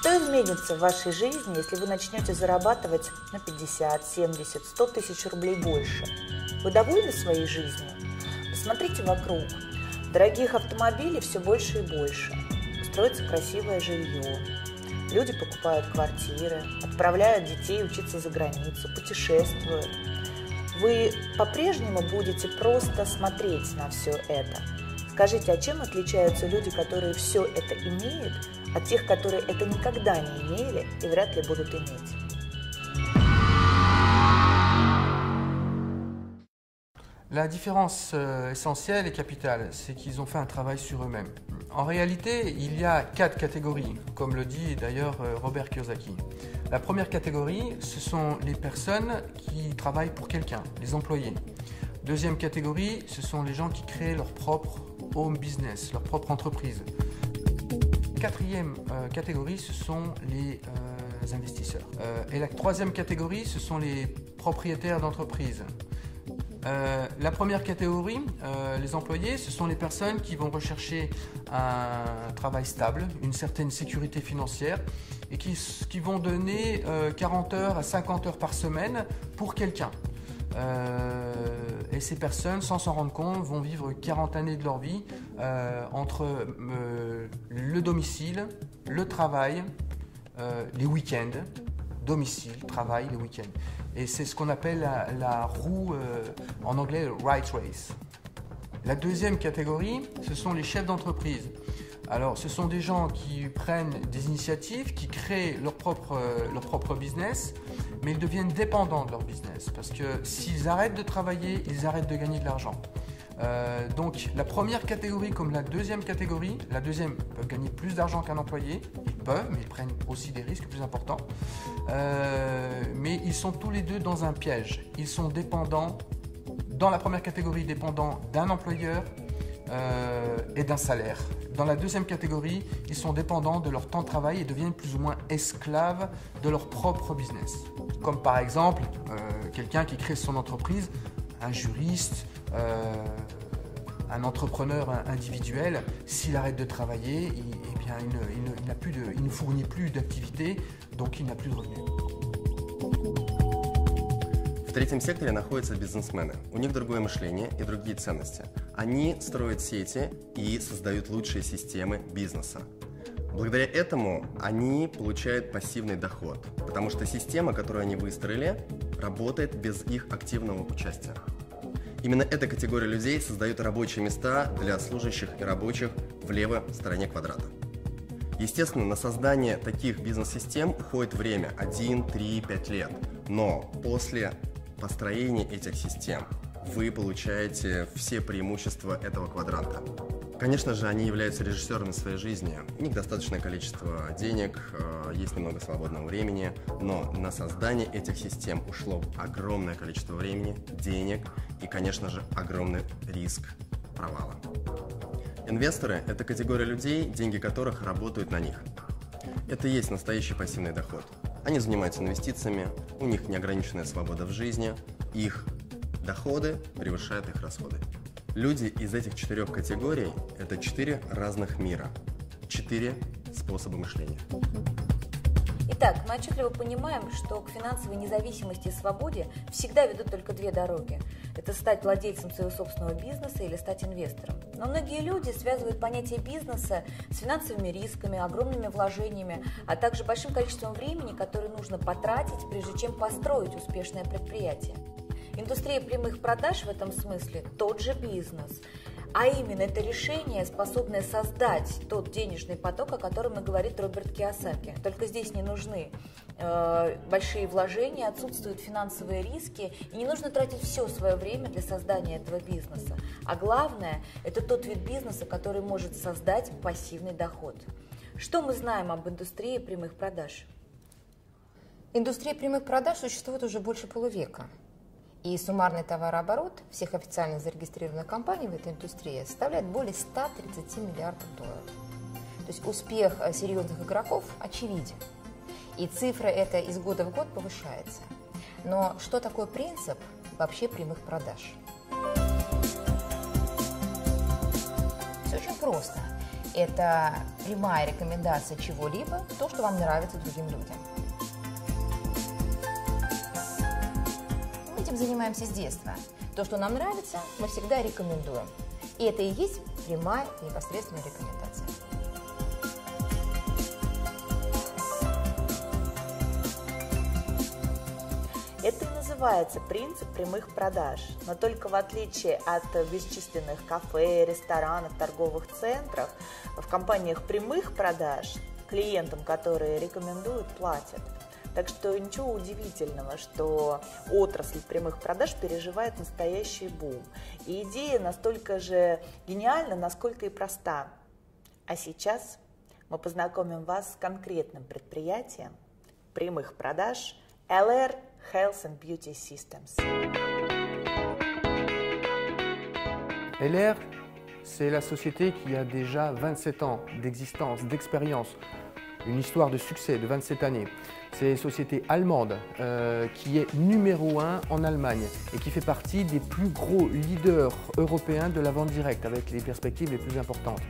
Что изменится в вашей жизни, если вы начнете зарабатывать на 50, 70, 100 тысяч рублей больше? Вы довольны своей жизнью? Посмотрите вокруг. Дорогих автомобилей все больше и больше. Строится красивое жилье. Люди покупают квартиры, отправляют детей учиться за границу, путешествуют. Вы по-прежнему будете просто смотреть на все это. Скажите, а чем отличаются люди, которые все это имеют, от тех, которые это никогда не имели и vряд ли budут иметь? La différence essentielle et capitale, c'est qu'ils ont fait un travail sur eux-mêmes. En réalité, il y a 4 catégories, comme le dit d'ailleurs Robert Kiyosaki. La première catégorie, ce sont les personnes qui travaillent pour quelqu'un, les employés. Deuxième catégorie, ce sont les gens qui créent leur propre home business, leur propre entreprise. Quatrième catégorie, ce sont les investisseurs. Et la troisième catégorie, ce sont les propriétaires d'entreprises. La première catégorie, les employés, ce sont les personnes qui vont rechercher un travail stable, une certaine sécurité financière et qui vont donner 40 heures à 50 heures par semaine pour quelqu'un. Et ces personnes, sans s'en rendre compte, vont vivre 40 années de leur vie entre le domicile, le travail, les week-ends, domicile, travail, les week-ends. Et c'est ce qu'on appelle la roue, en anglais, le right race. La deuxième catégorie, ce sont les chefs d'entreprise. Alors, ce sont des gens qui prennent des initiatives, qui créent leur propre business, mais ils deviennent dépendants de leur business. Parce que s'ils arrêtent de travailler, ils arrêtent de gagner de l'argent. Donc, la première catégorie comme la deuxième catégorie, la deuxième peut gagner plus d'argent qu'un employé, ils peuvent, mais ils prennent aussi des risques plus importants. Mais ils sont tous les deux dans un piège. Ils sont dépendants, dans la première catégorie, dépendants d'un employeur et d'un salaire. Dans la deuxième catégorie, ils sont dépendants de leur temps de travail et deviennent plus ou moins esclaves de leur propre business. Comme par exemple, quelqu'un qui crée son entreprise, un juriste, un entrepreneur individuel, s'il arrête de travailler, il ne fournit plus d'activité, donc il n'a plus de revenus. В третьем секторе находятся бизнесмены. У них другое мышление и другие ценности. Они строят сети и создают лучшие системы бизнеса. Благодаря этому они получают пассивный доход, потому что система, которую они выстроили, работает без их активного участия. Именно эта категория людей создает рабочие места для служащих и рабочих в левой стороне квадрата. Естественно, на создание таких бизнес-систем уходит время 1, 3, 5 лет. Но после построения этих систем вы получаете все преимущества этого квадранта. Конечно же, они являются режиссерами своей жизни. У них достаточное количество денег, есть немного свободного времени, но на создание этих систем ушло огромное количество времени, денег и, конечно же, огромный риск провала. Инвесторы – это категория людей, деньги которых работают на них. Это и есть настоящий пассивный доход. Они занимаются инвестициями, у них неограниченная свобода в жизни, их доходы превышают их расходы. Люди из этих 4 категорий – это 4 разных мира, 4 способа мышления. Итак, мы отчетливо понимаем, что к финансовой независимости и свободе всегда ведут только 2 дороги. Это стать владельцем своего собственного бизнеса или стать инвестором. Но многие люди связывают понятие бизнеса с финансовыми рисками, огромными вложениями, а также большим количеством времени, которое нужно потратить, прежде чем построить успешное предприятие. Индустрия прямых продаж в этом смысле тот же бизнес. А именно, это решение, способное создать тот денежный поток, о котором и говорит Роберт Кийосаки. Только здесь не нужны большие вложения, отсутствуют финансовые риски, и не нужно тратить все свое время для создания этого бизнеса. А главное, это тот вид бизнеса, который может создать пассивный доход. Что мы знаем об индустрии прямых продаж? Индустрия прямых продаж существует уже больше полувека. И суммарный товарооборот всех официально зарегистрированных компаний в этой индустрии составляет более 130 миллиардов долларов. То есть успех серьезных игроков очевиден. И цифра эта из года в год повышается. Но что такое принцип вообще прямых продаж? Все очень просто. Это прямая рекомендация чего-либо, то, что вам нравится другим людям. Мы этим занимаемся с детства. То, что нам нравится, мы всегда рекомендуем. И это и есть прямая, непосредственная рекомендация. Это и называется принцип прямых продаж, но только в отличие от бесчисленных кафе, ресторанов, торговых центров, в компаниях прямых продаж клиентам, которые рекомендуют, платят. Так что ничего удивительного, что отрасль прямых продаж переживает настоящий бум. И идея настолько же гениальна, насколько и проста. А сейчас мы познакомим вас с конкретным предприятием прямых продаж LR Health and Beauty Systems. LR, c'est la société qui a déjà 27 ans d'existence, d'expérience, une histoire de succès de 27 années. C'est une société allemande qui est numéro 1 en Allemagne et qui fait partie des plus gros leaders européens de la vente directe avec les perspectives les plus importantes.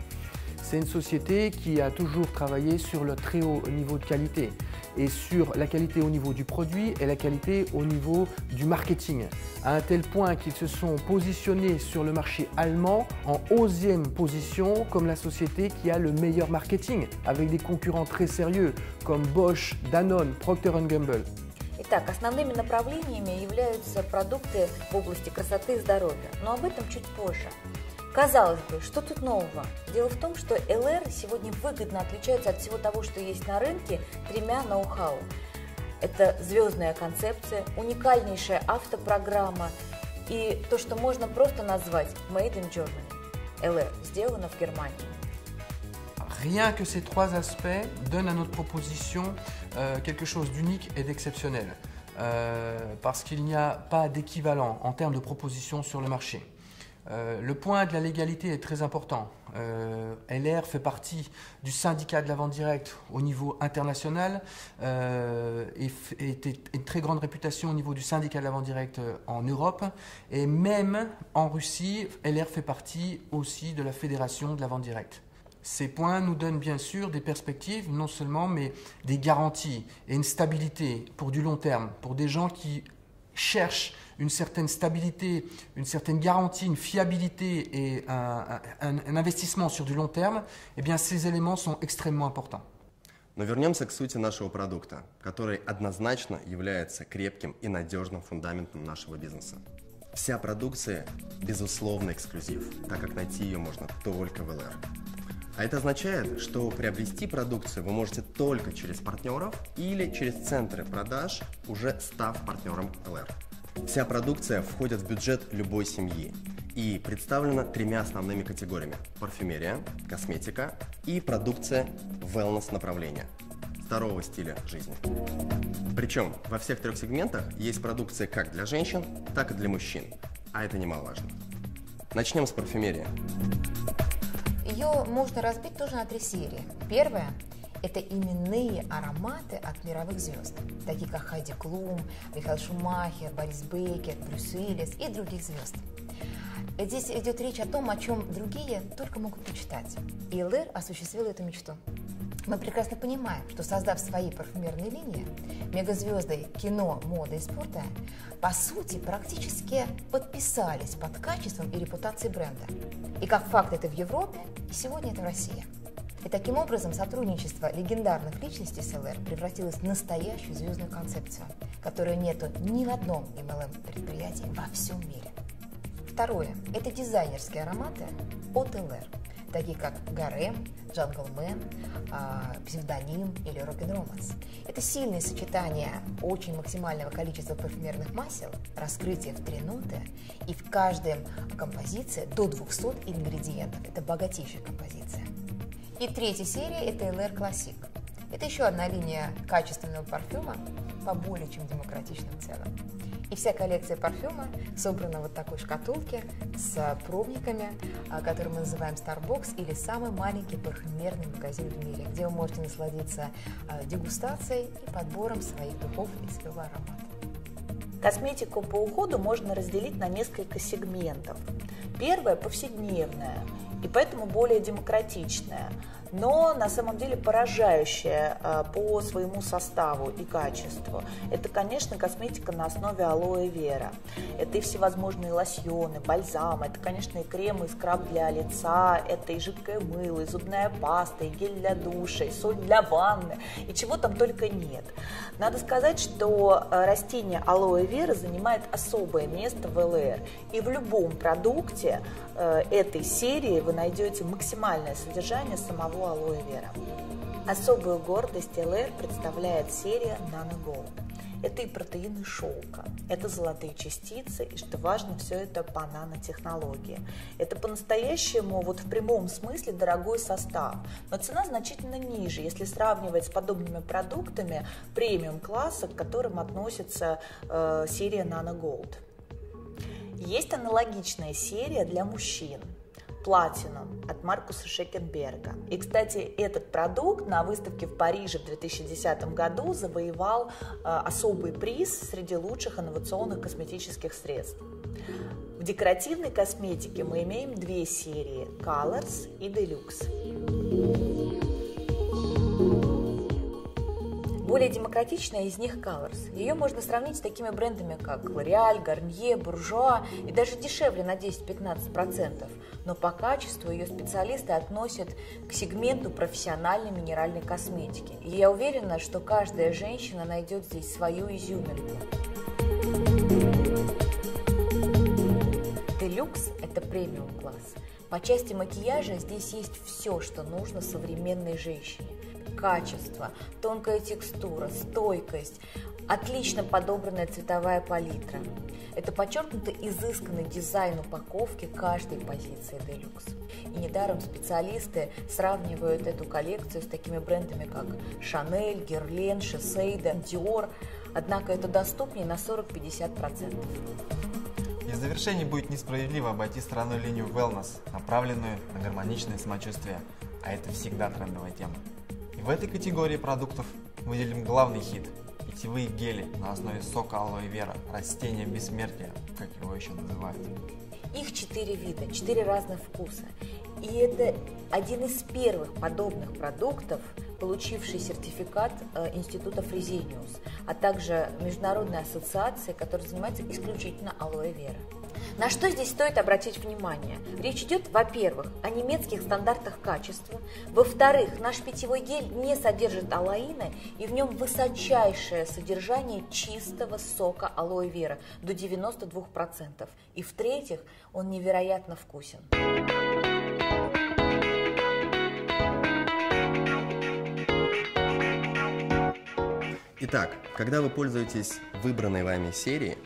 C'est une société qui a toujours travaillé sur le très haut niveau de qualité et sur la qualité au niveau du produit et la qualité au niveau du marketing, à un tel point qu'ils se sont positionnés sur le marché allemand en 11e position comme la société qui a le meilleur marketing, avec des concurrents très sérieux comme Bosch, Danone, Procter & Gamble. Итак, основными направлениями являются продукты в области красоты и здоровья, но об этом чуть позже. Казалось бы, что тут нового? Дело в том, что LR сегодня выгодно отличается от всего того, что есть на рынке, тремя ноу-хау. Это звездная концепция, уникальнейшая автопрограмма и то, что можно просто назвать Made in Germany. LR сделано в Германии. Rien que ces trois aspects donnent à notre proposition quelque chose d'unique et d'exceptionnel, parce qu'il n'y a pas d'équivalent en termes de proposition sur le marché. Le point de la légalité est très important. LR fait partie du syndicat de la vente directe au niveau international et une très grande réputation au niveau du syndicat de la vente directe en Europe. Et même en Russie, LR fait partie aussi de la fédération de la vente directe. Ces points nous donnent bien sûr des perspectives, non seulement, mais des garanties et une stabilité pour du long terme, pour des gens qui cherchent une certaine stabilité, une certaine garantie, une fiabilité et un investissement sur du long terme, eh bien ces éléments sont extrêmement importants. Но вернемся к сути нашего продукта, который однозначно является крепким и надежным фундаментом нашего бизнеса. Вся продукция безусловно эксклюзив, так как найти ее можно только в LR. А это означает, что приобрести продукцию вы можете только через партнеров или через центры продаж, уже став партнером LR. Вся продукция входит в бюджет любой семьи и представлена тремя основными категориями: парфюмерия, косметика и продукция wellness направления, здорового стиля жизни. Причем во всех трех сегментах есть продукция как для женщин, так и для мужчин, а это немаловажно. Начнем с парфюмерии. Ее можно разбить тоже на три серии. Первая – это именные ароматы от мировых звезд, такие как Хайди Клум, Михаил Шумахер, Борис Бейкер, Брюс Уиллис и других звезд. Здесь идет речь о том, о чем другие только могут мечтать. И LR осуществил эту мечту. Мы прекрасно понимаем, что, создав свои парфюмерные линии, мегазвезды кино, моды и спорта, по сути, практически подписались под качеством и репутацией бренда. И как факт это в Европе, и сегодня это в России. И таким образом сотрудничество легендарных личностей с LR превратилось в настоящую звездную концепцию, которой нету ни в одном MLM-предприятии во всем мире. Второе – это дизайнерские ароматы от LR, такие как Гарем, Джанглмен, Псевдоним или Rock'n'Romance. Это сильное сочетание очень максимального количества парфюмерных масел, раскрытие в 3 ноты и в каждой композиции до 200 ингредиентов. Это богатейшая композиция. И третья серия – это LR Classic. Это еще одна линия качественного парфюма по более чем демократичным ценам. И вся коллекция парфюма собрана в вот такой шкатулке с пробниками, который мы называем Starbox, или самый маленький парфюмерный магазин в мире, где вы можете насладиться дегустацией и подбором своих духов и своего аромата. Косметику по уходу можно разделить на несколько сегментов. Первое – повседневная. и поэтому более демократичная, но на самом деле поражающая по своему составу и качеству. Это, конечно, косметика на основе алоэ вера. Это и всевозможные лосьоны, бальзамы, это, конечно, и крем, и скраб для лица, это и жидкое мыло, и зубная паста, и гель для душа, и соль для ванны, и чего там только нет. Надо сказать, что растение алоэ вера занимает особое место в ЛР, и в любом продукте этой серии вы найдете максимальное содержание самого алоэ вера. Особую гордость ЛР представляет серия Nano Gold. Это и протеины шелка, это золотые частицы, и, что важно, все это по нанотехнологии. Это по-настоящему, вот в прямом смысле, дорогой состав, но цена значительно ниже, если сравнивать с подобными продуктами премиум-класса, к которым относится серия Nano Gold. Есть аналогичная серия для мужчин Platinum от Маркуса Шекенберга. И, кстати, этот продукт на выставке в Париже в 2010 году завоевал особый приз среди лучших инновационных косметических средств. В декоративной косметике мы имеем две серии – Colors и Deluxe. Более демократичная из них Colors. Ее можно сравнить с такими брендами, как L'Oréal, Garnier, Bourjois и даже дешевле на 10-15%. Но по качеству ее специалисты относят к сегменту профессиональной минеральной косметики. И я уверена, что каждая женщина найдет здесь свою изюминку. Deluxe – это премиум-класс. По части макияжа здесь есть все, что нужно современной женщине. Качество, тонкая текстура, стойкость, отлично подобранная цветовая палитра. Это подчеркнуто изысканный дизайн упаковки каждой позиции Deluxe. И недаром специалисты сравнивают эту коллекцию с такими брендами, как Chanel, Guerlain, Shiseido, Dior. Однако это доступнее на 40-50%. И в завершении будет несправедливо обойти стороной линию Wellness, направленную на гармоничное самочувствие, а это всегда трендовая тема. И в этой категории продуктов выделим главный хит – питьевые гели на основе сока алоэ вера, растения бессмертия, как его еще называют. Их 4 вида, 4 разных вкуса. И это один из первых подобных продуктов, получивший сертификат Института Fresenius, а также Международной ассоциации, которая занимается исключительно алоэ вера. На что здесь стоит обратить внимание? Речь идет, во-первых, о немецких стандартах качества, во-вторых, наш питьевой гель не содержит алоина, и в нем высочайшее содержание чистого сока алоэ вера до 92%, и в-третьих, он невероятно вкусен. Итак, когда вы пользуетесь выбранной вами серией,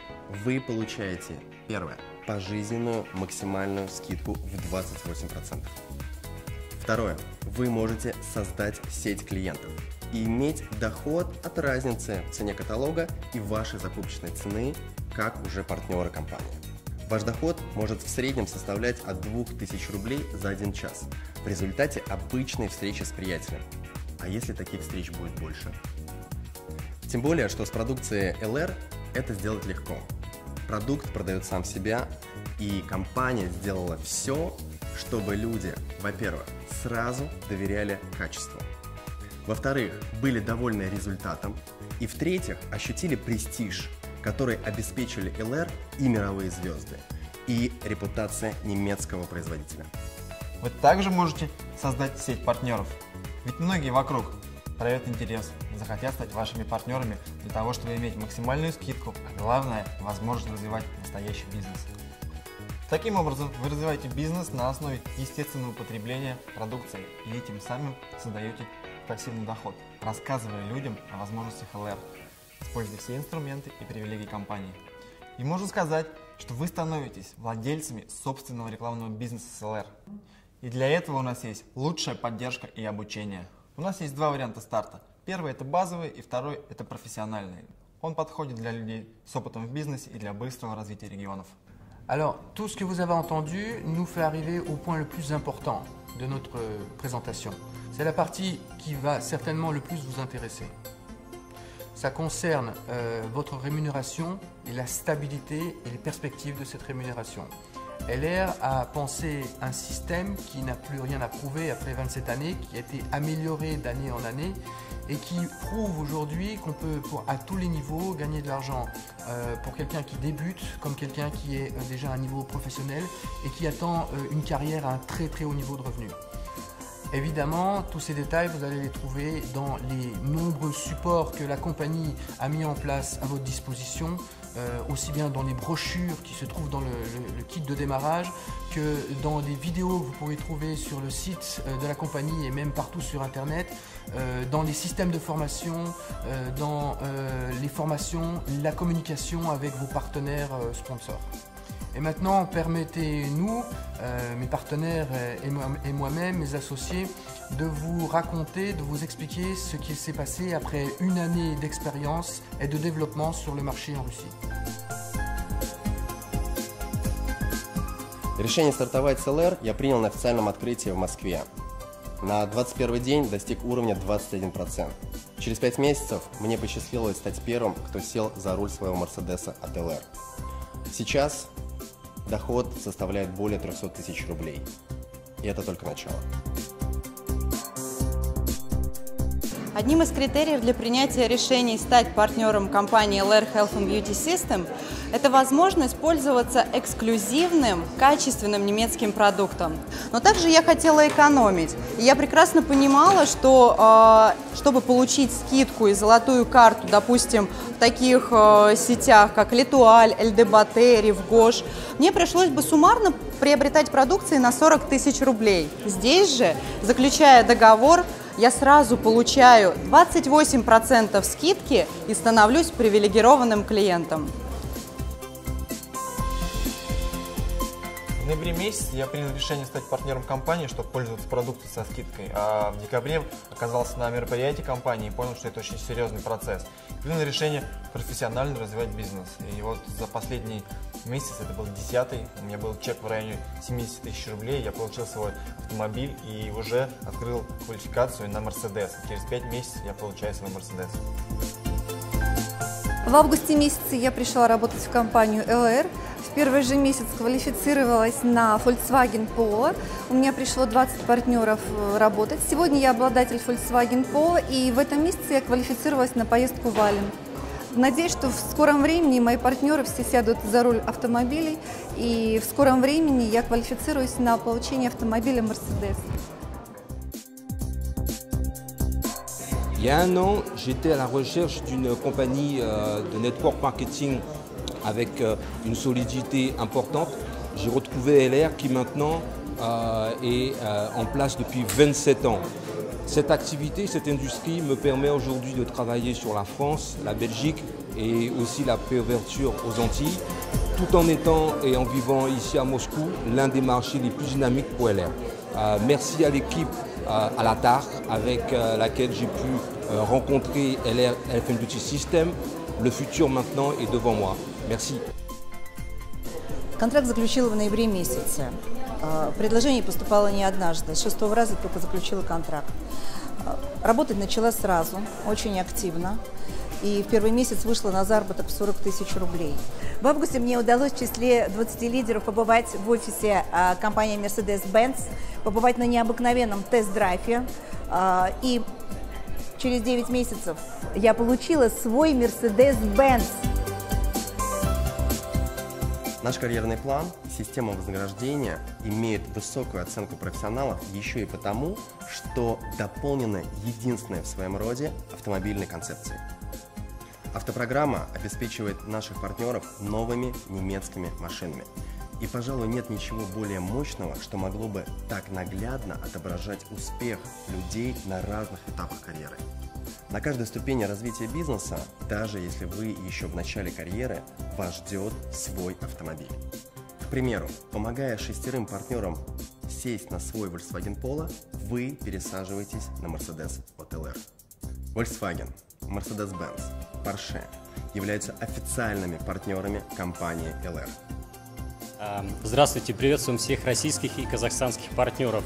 вы получаете, первое, пожизненную максимальную скидку в 28%. Второе, вы можете создать сеть клиентов и иметь доход от разницы в цене каталога и вашей закупочной цены, как уже партнеры компании. Ваш доход может в среднем составлять от 2000 рублей за 1 час в результате обычной встречи с приятелем. А если таких встреч будет больше? Тем более, что с продукцией ЛР это сделать легко. Продукт продает сам себя, и компания сделала все, чтобы люди, во-первых, сразу доверяли качеству, во-вторых, были довольны результатом, и в-третьих, ощутили престиж, который обеспечили ЛР и мировые звезды, и репутация немецкого производителя. Вы также можете создать сеть партнеров, ведь многие вокруг проявят интерес, захотят стать вашими партнерами для того, чтобы иметь максимальную скидку, а главное – возможность развивать настоящий бизнес. Таким образом, вы развиваете бизнес на основе естественного потребления продукции и этим самым создаете пассивный доход, рассказывая людям о возможностях ЛР, используя все инструменты и привилегии компании. И можно сказать, что вы становитесь владельцами собственного рекламного бизнеса с ЛР. И для этого у нас есть лучшая поддержка и обучение. У нас есть 2 варианта старта. Первый – это базовый, и второй – это профессиональный. Он подходит для людей с опытом в бизнесе и для быстрого развития регионов. Alors, tout ce que vous avez entendu nous fait arriver au point le plus important de notre présentation. C'est la partie qui va certainement le plus vous intéresser. Ça concerne votre rémunération et la stabilité et les perspectives de cette rémunération. LR a pensé un système qui n'a plus rien à prouver après 27 années, qui a été amélioré d'année en année et qui prouve aujourd'hui qu'on peut, à tous les niveaux, gagner de l'argent pour quelqu'un qui débute, comme quelqu'un qui est déjà à un niveau professionnel et qui attend une carrière à un très très haut niveau de revenus. Évidemment, tous ces détails, vous allez les trouver dans les nombreux supports que la compagnie a mis en place à votre disposition, aussi bien dans les brochures qui se trouvent dans le kit de démarrage que dans des vidéos que vous pourrez trouver sur le site de la compagnie et même partout sur Internet, dans les systèmes de formation, dans les formations, la communication avec vos partenaires sponsors. Et maintenant, permettez-nous, mes partenaires et moi-même, mes associés, de vous raconter, de vous expliquer ce qui s'est passé après une année d'expérience et de développement sur le marché en Russie. Решение стартовать с LR я принял на официальном открытии в Москве. На 21 день достиг уровня 21%. Через 5 месяцев мне посчастливилось стать первым, кто сел за руль своего Мерседеса от LR. Сейчас доход составляет более 300 тысяч рублей. И это только начало. Одним из критериев для принятия решений стать партнером компании LR Health and Beauty System – это возможность пользоваться эксклюзивным, качественным немецким продуктом. Но также я хотела экономить. И я прекрасно понимала, что чтобы получить скидку и золотую карту, допустим, в таких сетях, как L'Etoile, LDBaté, Rivgosh, мне пришлось бы суммарно приобретать продукции на 40 тысяч рублей. Здесь же, заключая договор, я сразу получаю 28% скидки и становлюсь привилегированным клиентом. В ноябре месяце я принял решение стать партнером компании, чтобы пользоваться продукцией со скидкой. А в декабре оказался на мероприятии компании и понял, что это очень серьезный процесс. Принял решение профессионально развивать бизнес. И вот за последний месяц, это был 10-й, у меня был чек в районе 70 тысяч рублей, я получил свой автомобиль и уже открыл квалификацию на Мерседес. Через 5 месяцев я получаю свой Мерседес. В августе месяце я пришла работать в компанию LR. В первый же месяц квалифицировалась на Volkswagen Polo. У меня пришло 20 партнеров работать. Сегодня я обладатель Volkswagen Polo, и в этом месяце я квалифицировалась на поездку в Ален. Надеюсь, что в скором времени мои партнеры все сядут за руль автомобилей, и в скором времени я квалифицируюсь на получение автомобиля Mercedes. Il y a un an, j'étais à la recherche d'une compagnie de network marketing avec une solidité importante. J'ai retrouvé LR qui maintenant est en place depuis 27 ans. Cette activité, cette industrie me permet aujourd'hui de travailler sur la France, la Belgique et aussi la préouverture aux Antilles, tout en étant et en vivant ici à Moscou, l'un des marchés les plus dynamiques pour LR. Merci à l'équipe à la TAR avec laquelle j'ai pu rencontrer LR Health and Beauty System. Le futur maintenant est devant moi. Merci. Контракт заключила в ноябре месяце. Предложение поступало не однажды, с 6-го раза только заключила контракт. Работать начала сразу, очень активно. И в первый месяц вышла на заработок в 40 тысяч рублей. В августе мне удалось в числе 20 лидеров побывать в офисе компании Mercedes-Benz, побывать на необыкновенном тест-драйве. И через 9 месяцев я получила свой Mercedes-Benz. Наш карьерный план, система вознаграждения имеет высокую оценку профессионалов еще и потому, что дополнена единственной в своем роде автомобильной концепцией. Автопрограмма обеспечивает наших партнеров новыми немецкими машинами. И, пожалуй, нет ничего более мощного, что могло бы так наглядно отображать успех людей на разных этапах карьеры. На каждой ступени развития бизнеса, даже если вы еще в начале карьеры, вас ждет свой автомобиль. К примеру, помогая 6 партнерам сесть на свой Volkswagen Polo, вы пересаживаетесь на Mercedes от LR. Volkswagen, Mercedes-Benz, Porsche являются официальными партнерами компании LR. Здравствуйте, приветствуем всех российских и казахстанских партнеров.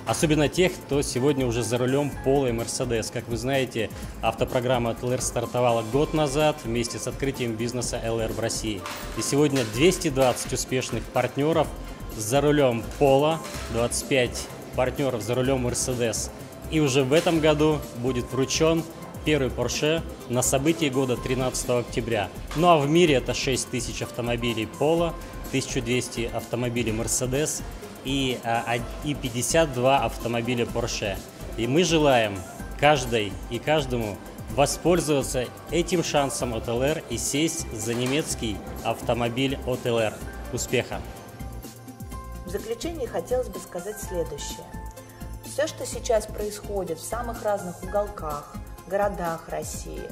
Особенно тех, кто сегодня уже за рулем Polo и Mercedes. Как вы знаете, автопрограмма от LR стартовала год назад вместе с открытием бизнеса LR в России. И сегодня 220 успешных партнеров за рулем Polo, 25 партнеров за рулем Mercedes. И уже в этом году будет вручен первый Porsche на событии года 13 октября. Ну а в мире это 6000 автомобилей Polo, 1200 автомобилей Mercedes и 52 автомобиля Porsche. И мы желаем каждой и каждому воспользоваться этим шансом от ЛР и сесть за немецкий автомобиль от ЛР. Успеха! В заключение хотелось бы сказать следующее. Все, что сейчас происходит в самых разных уголках, городах России,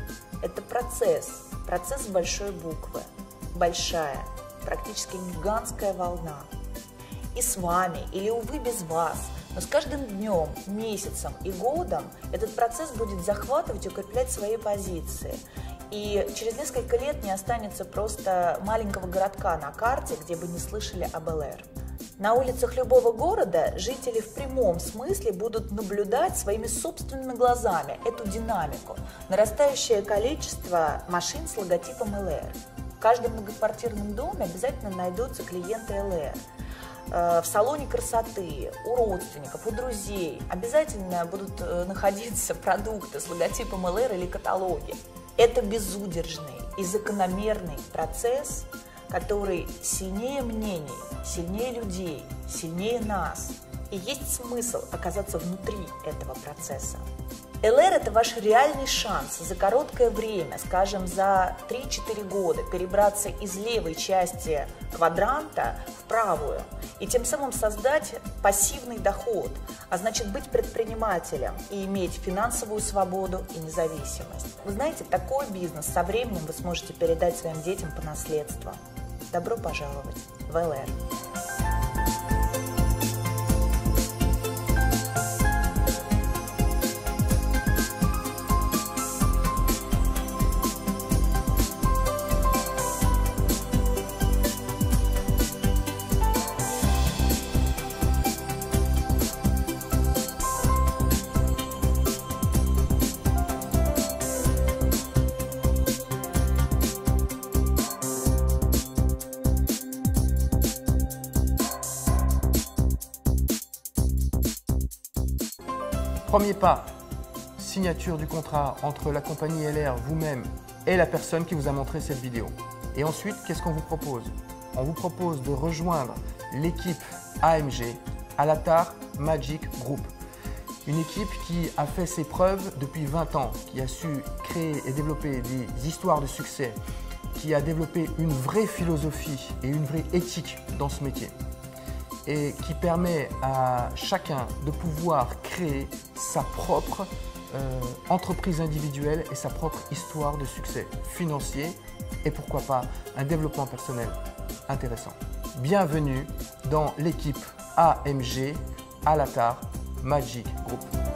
это процесс с большой буквы, большая, практически гигантская волна. И с вами, или, увы, без вас, но с каждым днем, месяцем и годом этот процесс будет захватывать и укреплять свои позиции. И через несколько лет не останется просто маленького городка на карте, где бы не слышали об ЛР. На улицах любого города жители в прямом смысле будут наблюдать своими собственными глазами эту динамику, нарастающее количество машин с логотипом ЛР. В каждом многоквартирном доме обязательно найдутся клиенты ЛР. В салоне красоты, у родственников, у друзей обязательно будут находиться продукты с логотипом ЛР или каталоги. Это безудержный и закономерный процесс, который сильнее мнений, сильнее людей, сильнее нас. И есть смысл оказаться внутри этого процесса. ЛР – это ваш реальный шанс за короткое время, скажем, за 3-4 года, перебраться из левой части квадранта в правую и тем самым создать пассивный доход, а значит быть предпринимателем и иметь финансовую свободу и независимость. Вы знаете, такой бизнес со временем вы сможете передать своим детям по наследству. Добро пожаловать в ЛР! Premier pas, signature du contrat entre la compagnie LR, vous-même et la personne qui vous a montré cette vidéo. Et ensuite, qu'est-ce qu'on vous propose? On vous propose de rejoindre l'équipe AMG, Alatar Magic Group. Une équipe qui a fait ses preuves depuis 20 ans, qui a su créer et développer des histoires de succès, qui a développé une vraie philosophie et une vraie éthique dans ce métier, et qui permet à chacun de pouvoir créer sa propre entreprise individuelle et sa propre histoire de succès financier et pourquoi pas un développement personnel intéressant. Bienvenue dans l'équipe AMG Alatar Magic Group.